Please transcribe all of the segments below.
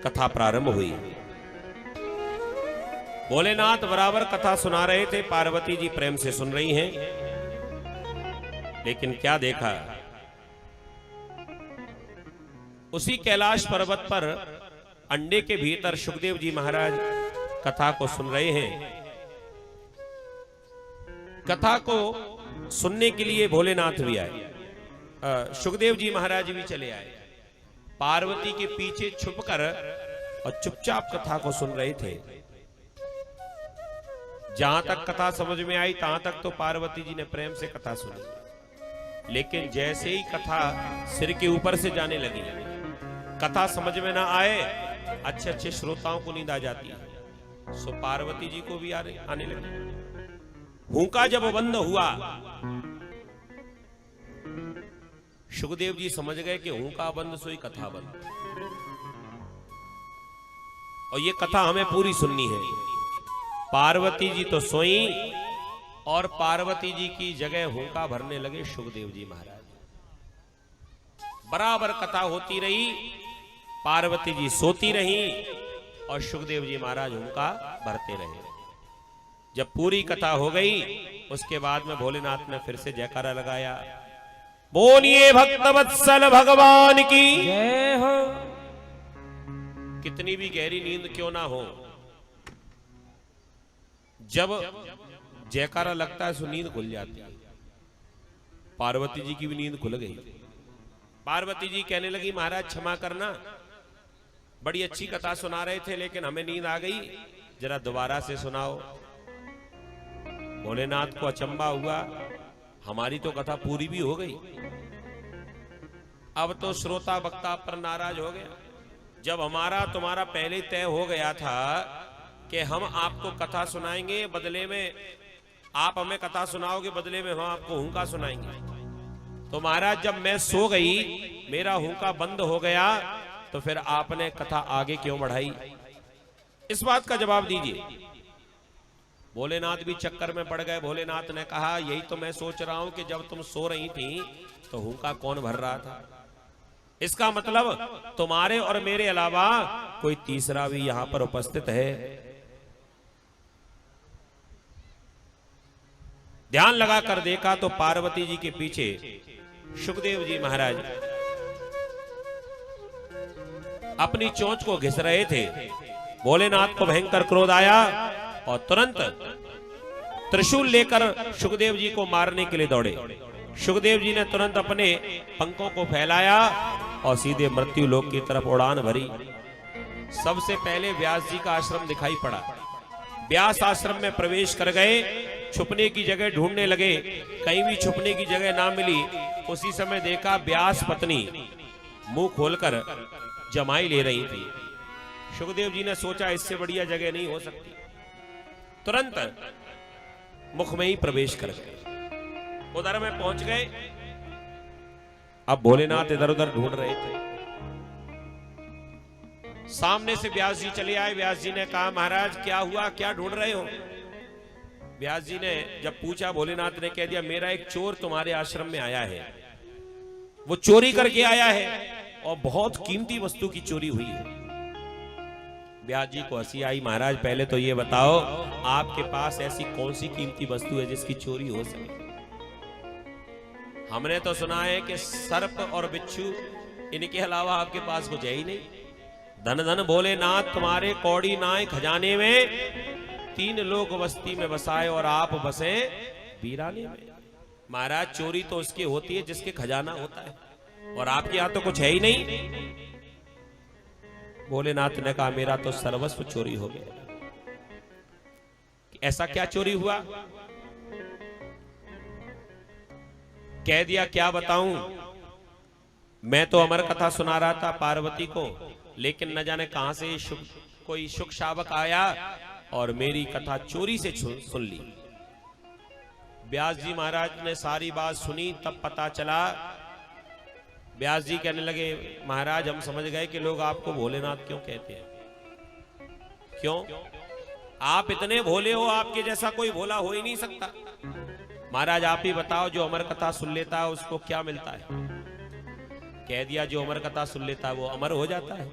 कथा प्रारंभ हुई। भोलेनाथ बराबर कथा सुना रहे थे, पार्वती जी प्रेम से सुन रही हैं, लेकिन क्या देखा, उसी कैलाश पर्वत पर अंडे के भीतर सुखदेव जी महाराज कथा को सुन रहे हैं। कथा को सुनने के लिए भोलेनाथ भी आए, सुखदेव जी महाराज भी चले आए, पार्वती के पीछे छुपकर और चुपचाप कथा को सुन रहे थे। जहां तक कथा समझ में आई तहां तक तो पार्वती जी ने प्रेम से कथा सुनी, लेकिन जैसे ही कथा सिर के ऊपर से जाने लगी, कथा समझ में ना आए, अच्छे अच्छे श्रोताओं को नींद आ जाती है, सो पार्वती जी को भी आने लगी। हुंका जब बंद हुआ, सुखदेव जी समझ गए कि हुंका बंद सोई कथा बंद, और ये कथा हमें पूरी सुननी है। पार्वती जी तो सोई और पार्वती जी की जगह हुंका भरने लगे सुखदेव जी महाराज। बराबर कथा होती रही, पार्वती जी सोती रही और सुखदेव जी महाराज हुंका भरते रहे। जब पूरी कथा हो गई, उसके बाद में भोलेनाथ ने फिर से जयकारा लगाया, बोलिए भक्तवत्सल भगवान की जय हो। कितनी भी गहरी नींद क्यों ना हो, जब जयकारा लगता है सो नींद खुल जाती है। पार्वती जी की भी नींद खुल गई। पार्वती जी कहने लगी, महाराज क्षमा करना, बड़ी अच्छी कथा सुना रहे थे लेकिन हमें नींद आ गई, जरा दोबारा से सुनाओ। भोलेनाथ को अचंबा हुआ, हमारी तो कथा पूरी भी हो गई, अब तो श्रोता वक्ता पर नाराज हो गया। जब हमारा तुम्हारा पहले तय हो गया था कि हम आपको कथा सुनाएंगे, बदले में आप हमें कथा सुनाओगे, बदले में हम आपको हुंका सुनाएंगे, तो महाराज जब मैं सो गई, मेरा हुंका बंद हो गया, तो फिर आपने कथा आगे क्यों बढ़ाई? इस बात का जवाब दीजिए। भोलेनाथ भी चक्कर में पड़ गए। भोलेनाथ ने कहा, यही तो मैं सोच रहा हूं कि जब तुम सो रही थी तो हुंका कौन भर रहा था? इसका मतलब तुम्हारे और मेरे अलावा कोई तीसरा भी यहां पर उपस्थित है। ध्यान लगाकर देखा तो पार्वती जी के पीछे सुखदेव जी महाराज अपनी चोंच को घिस रहे थे। भोलेनाथ को भयंकर क्रोध आया और तुरंत त्रिशूल लेकर सुखदेव जी को मारने के लिए दौड़े। सुखदेव जी ने तुरंत अपने पंखों को फैलाया और सीधे मृत्यु लोक की तरफ उड़ान भरी। सबसे पहले व्यास जी का आश्रम दिखाई पड़ा। व्यास आश्रम में प्रवेश कर गए, छुपने की जगह ढूंढने लगे, कहीं भी छुपने की जगह ना मिली। उसी समय देखा व्यास पत्नी मुंह खोलकर जमाई ले रही थी। सुखदेव जी ने सोचा इससे बढ़िया जगह नहीं हो सकती, तुरंत मुख में ही प्रवेश कर गए। उधर में पहुंच गए। अब भोलेनाथ इधर उधर ढूंढ रहे थे। सामने से व्यास जी चले आए। व्यास जी ने कहा, महाराज क्या हुआ, क्या ढूंढ रहे हो? व्यास जी ने जब पूछा, भोलेनाथ ने कह दिया, मेरा एक चोर तुम्हारे आश्रम में आया है, वो चोरी करके आया है और बहुत कीमती वस्तु की चोरी हुई है। व्यास जी को हंसी आई। महाराज पहले तो ये बताओ, आपके पास ऐसी कौन सी कीमती वस्तु है जिसकी चोरी हो सके? हमने तो सुना है कि सर्प और बिच्छू, इनके अलावा आपके पास कुछ है ही नहीं। धन धन भोलेनाथ तुम्हारे कौड़ी नाय खजाने में, 3 लोग बस्ती में बसाए और आप बसे वीराने में। महाराज चोरी तो उसकी होती है जिसके खजाना होता है, और आपके यहां तो कुछ है ही नहीं। भोलेनाथ ने कहा, मेरा तो सर्वस्व चोरी हो गया। ऐसा क्या चोरी हुआ? कह दिया, क्या बताऊं, मैं तो अमर कथा सुना रहा था पार्वती को, लेकिन न जाने कहां से कोई शुक शावक आया और मेरी कथा चोरी से सुन ली। व्यास जी महाराज ने सारी बात सुनी, तब पता चला। व्यास जी कहने लगे, महाराज हम समझ गए कि लोग आपको भोलेनाथ क्यों कहते हैं। क्यों? आप इतने भोले हो, आपके जैसा कोई भोला हो ही नहीं सकता। महाराज आप ही बताओ, जो अमर कथा सुन लेता है उसको क्या मिलता है? कह दिया, जो अमर कथा सुन लेता है वो अमर हो जाता है।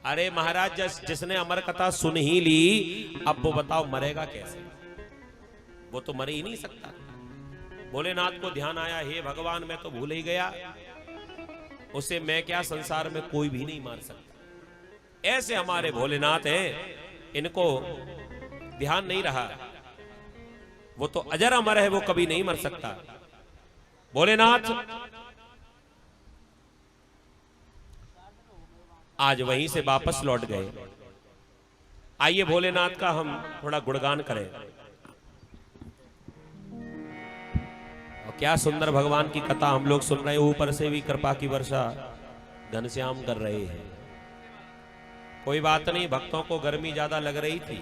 अरे महाराज, जिसने अमर कथा सुन ही ली, अब वो बताओ मरेगा कैसे? वो तो मर ही नहीं सकता। भोलेनाथ को ध्यान आया, हे भगवान मैं तो भूल ही गया, उसे मैं क्या संसार में कोई भी नहीं मार सकता। ऐसे हमारे भोलेनाथ हैं, इनको ध्यान नहीं रहा। वो तो अजर अमर है, वो कभी नहीं मर सकता। भोलेनाथ आज वहीं से वापस लौट गए। आइए भोलेनाथ का हम थोड़ा गुणगान करें। और क्या सुंदर भगवान की कथा हम लोग सुन रहे हैं। ऊपर से भी कृपा की वर्षा घनश्याम कर रहे हैं। कोई बात नहीं, भक्तों को गर्मी ज्यादा लग रही थी,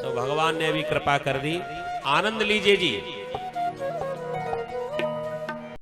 तो भगवान ने भी कृपा कर दी। आनंद लीजिए जी।